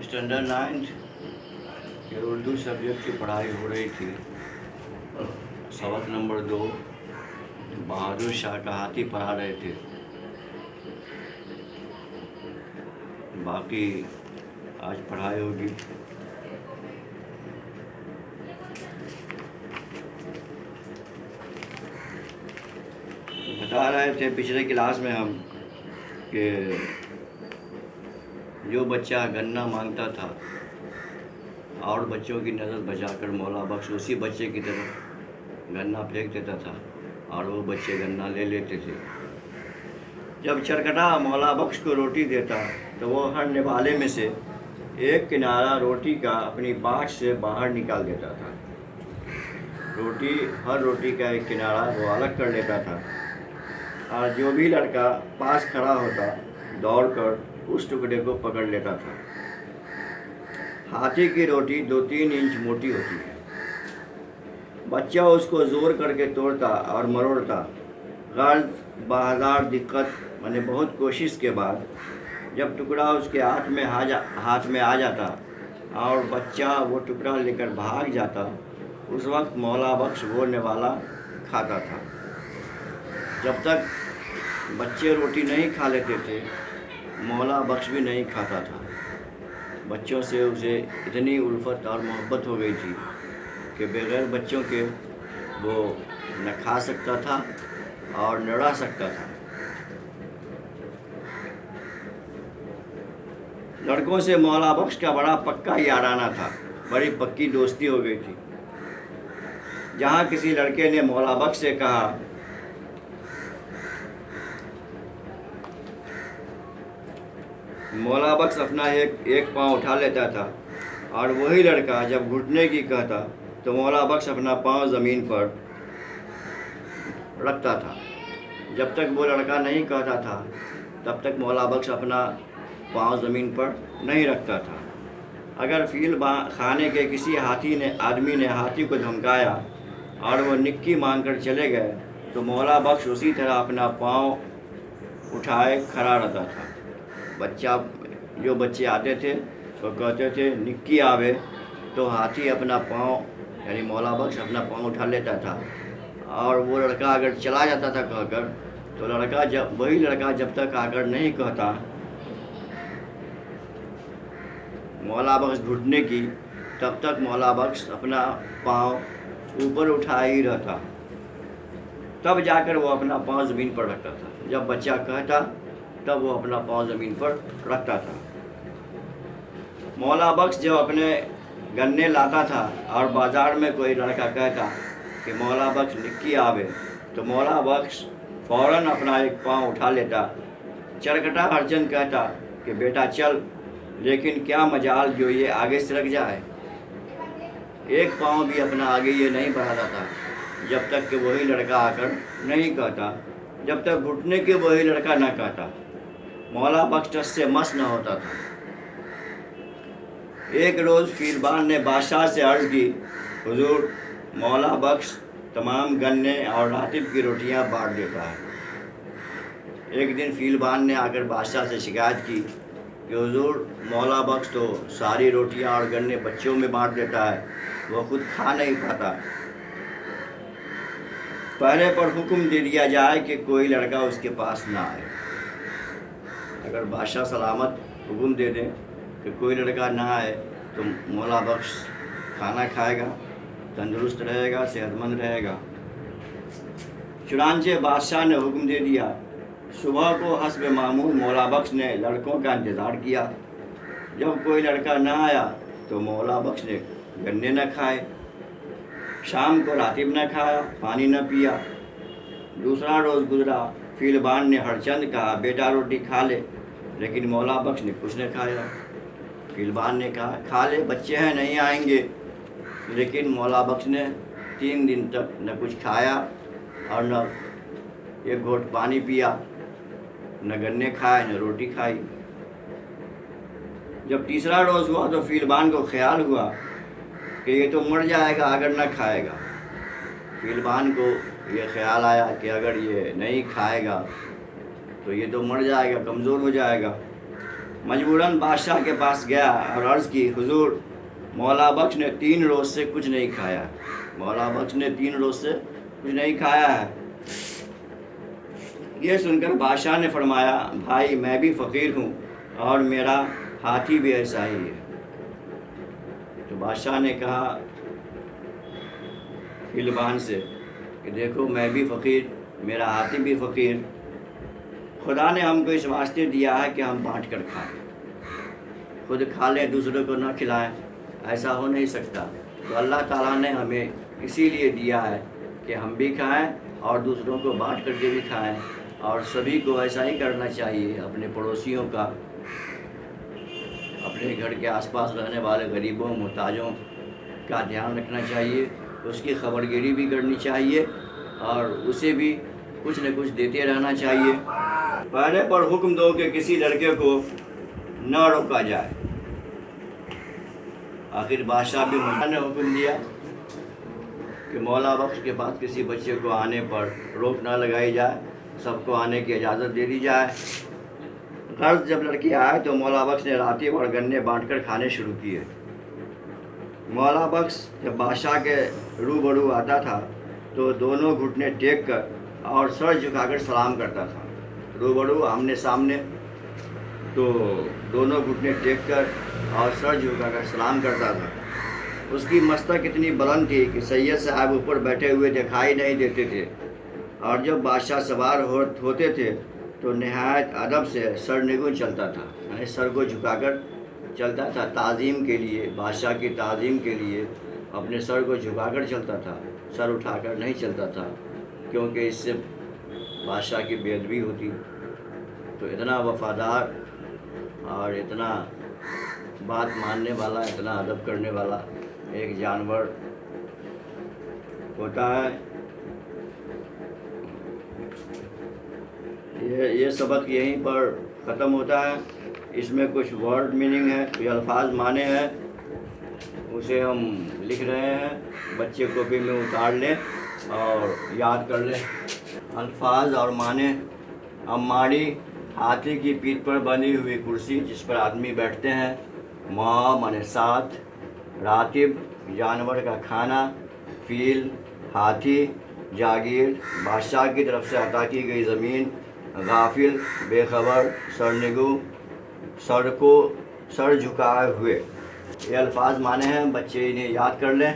Standard 9 के Urdu subject की पढ़ाई हो रही थी। सबक नंबर 2 बहादुर शाह का हाथी पढ़ा रहे थे। बाकी आज पढ़ाई होगी। बता रहे थे पिछले क्लास में हम कि जो बच्चा गन्ना मांगता था और बच्चों की नज़र बचाकर मौला बख्श उसी बच्चे की तरफ गन्ना फेंक देता था और वो बच्चे गन्ना ले लेते थे। जब चरकटा मौला बख्श को रोटी देता तो वो हर निवाले में से एक किनारा रोटी का अपनी बाँछ से बाहर निकाल देता था। हर रोटी का एक किनारा वो अलग कर लेता था और जो भी लड़का पास खड़ा होता दौड़कर उस टुकड़े को पकड़ लेता था। हाथी की रोटी 2-3 इंच मोटी होती है। बच्चा उसको जोर करके तोड़ता और मरोड़ता। गर्ज बाजार दिक्कत मैंने बहुत कोशिश के बाद जब टुकड़ा उसके हाथ में आ जाता और बच्चा वो टुकड़ा लेकर भाग जाता, उस वक्त मौला बख्श वो निवाला खाता था। जब तक बच्चे रोटी नहीं खा लेते थे, मौला बख्श भी नहीं खाता था। बच्चों से उसे इतनी उल्फत और मोहब्बत हो गई थी कि बगैर बच्चों के वो न खा सकता था और न रह सकता था। लड़कों से मौला बख्श का बड़ा पक्का याराना था, बड़ी पक्की दोस्ती हो गई थी। जहाँ किसी लड़के ने मौला बख्श से कहा मौला बख्श अपना एक पाँव उठा लेता था और वही लड़का जब घुटने की कहता तो मौला बख्श अपना पाँव ज़मीन पर रखता था। जब तक वो लड़का नहीं कहता था तब तक मौला बख्श अपना पाँव ज़मीन पर नहीं रखता था। अगर फील खाने के किसी आदमी ने हाथी को धमकाया और वो निक्की मांगकर चले गए तो मौला बख्श उसी तरह अपना पाँव उठाए खड़ा रहता था। जो बच्चे आते थे वो कहते थे निक्की आवे तो हाथी अपना पाँव यानी मौला बख्श अपना पाँव उठा लेता था और वो लड़का अगर चला जाता था कहकर तो वही लड़का जब तक आकर नहीं कहता मौला बख्श घुटने की, तब तक मौला बख्श अपना पाँव ऊपर उठा ही रहता। तब जाकर वो अपना पाँव ज़मीन पर रखता था। जब बच्चा कहता तब वो अपना पाँव ज़मीन पर रखता था। मौला बख्श जब अपने गन्ने लाता था और बाज़ार में कोई लड़का कहता कि मौला बख्श निक्की आवे तो मौला बख्श फ़ौरन अपना एक पाँव उठा लेता। चरकटा हरचंद कहता कि बेटा चल, लेकिन क्या मजाल जो ये आगे सरक जाए। एक पाँव भी अपना आगे ये नहीं बढ़ाता था जब तक कि वही लड़का आकर नहीं कहता, जब तक घुटने के वही लड़का न कहता। मौला बख्श टस से मस न होता था। एक रोज़ फीलबान ने बादशाह से अर्ज़ की, हुजूर मौला बख्श तमाम गन्ने और रातिब की रोटियां बांट देता है। एक दिन फीलबान ने आकर बादशाह से शिकायत की कि हुजूर मौला बख्श तो सारी रोटियां और गन्ने बच्चों में बांट देता है, वो खुद खा नहीं पाता। पहले पर हुक्म दे दिया जाए कि कोई लड़का उसके पास ना आए। अगर बादशाह सलामत हुक्म दे दें कि कोई लड़का ना आए तो मौला बख्श खाना खाएगा, तंदुरुस्त रहेगा, सेहतमंद रहेगा। चुनांचे बादशाह ने हुक्म दे दिया। सुबह को हस्ब मामूल मौला बख्श ने लड़कों का इंतज़ार किया। जब कोई लड़का ना आया तो मौला बख्श ने गन्ने न खाए, शाम को रातिब न खाया, पानी न पिया। दूसरा रोज़ गुजरा। फीलबान ने हरचंद कहा बेटा रोटी खा ले, लेकिन मौला बख्श ने कुछ न खाया। फीलबान ने कहा खा ले, बच्चे हैं नहीं आएंगे। लेकिन मौला बख्श ने 3 दिन तक न कुछ खाया और न एक घोट पानी पिया, न गन्ने खाए न रोटी खाई। जब तीसरा रोज़ हुआ तो फीलबान को ख्याल हुआ कि ये तो मर जाएगा अगर न खाएगा। फीलबान को ये ख्याल आया कि अगर ये नहीं खाएगा तो ये तो मर जाएगा, कमज़ोर हो जाएगा। مجبوراً بادشاہ کے پاس گیا اور عرض کی، حضور مولا بخش نے 3 روز سے کچھ نہیں کھایا، مولا بخش نے 3 روز سے کچھ نہیں کھایا ہے۔ یہ سن کر بادشاہ نے فرمایا، بھائی میں بھی فقیر ہوں اور میرا ہاتھی بھی ایسا ہی ہے۔ تو بادشاہ نے کہا فیلبان سے کہ دیکھو میں بھی فقیر، میرا ہاتھی بھی فقیر، خدا نے ہم کو اس واسطے دیا ہے کہ ہم بانٹ کر کھائیں، خود کھا لیں دوسروں کو نہ کھلائیں، ایسا ہو نہیں سکتا۔ تو اللہ تعالیٰ نے ہمیں اسی لیے دیا ہے کہ ہم بھی کھائیں اور دوسروں کو بانٹ کر کے بھی کھائیں، اور سبھی کو ایسا ہی کرنا چاہیے۔ اپنے پڑوسیوں کا، اپنے گھر کے آس پاس رہنے والے غریبوں محتاجوں کا دھیان رکھنا چاہیے، اس کی خبرگیری بھی کرنی چاہیے اور اسے بھی کچھ نہ کچھ دیتے رہنا چاہیے۔ پہلے پر حکم دو کہ کسی لڑکے کو نہ روکا جائے۔ آخر بادشاہ بھی نے حکم دیا کہ مولا بخش کے پاس کسی بچے کو آنے پر روک نہ لگائی جائے، سب کو آنے کی اجازت دے دی جائے۔ غرض جب لڑکی آئے تو مولا بخش نے راتب اور گنے بانٹ کر کھانے شروع کیے۔ مولا بخش جب بادشاہ کے روبرو آتا تھا تو دونوں گھٹنے ٹیک کر اور سر جھکا کر سلام کرتا تھا۔ روبرو آمنے سامنے تو دونوں گھٹنے ٹیک کر اور سر جھکا کر سلام کرتا تھا۔ اس کی مستک اتنی بلند تھی کہ سید صاحب اوپر بیٹھے ہوئے دکھائی نہیں دیتے تھے، اور جب بادشاہ سوار ہوتے تھے تو نہایت ادب سے سر نگوں چلتا تھا، یعنی سر کو جھکا کر چلتا تھا۔ تعظیم کے لیے، بادشاہ کی تعظیم کے لیے اپنے سر کو جھکا کر چلتا تھا، سر اٹھا کر نہیں چلتا تھا، کیونکہ اس سے بادشاہ کی بے ادبی ہوتی۔ تو اتنا وفادار اور اتنا بات ماننے والا، اتنا ادب کرنے والا ایک جانور ہوتا ہے۔ یہ سبق یہیں پر ختم ہوتا ہے۔ اس میں کچھ ورڈ میننگ ہے، کچھ الفاظ معنی ہے، اسے ہم لکھ رہے ہیں، بچے کاپی میں اتار لیں اور یاد کر لیں۔ الفاظ اور معنی: اماڑی، ہاتھی کی پیٹھ پر بنی ہوئی کرسی جس پر آدمی بیٹھتے ہیں۔ ماں مانے ساتھ، راتب جانور کا کھانا، فیل ہاتھی، جاگیر بادشاہ کی طرف سے عطا کی گئی زمین، غافل بے خبر، سرنگو سر جھکائے ہوئے۔ یہ الفاظ معنی ہیں، بچے انہیں یاد کر لیں۔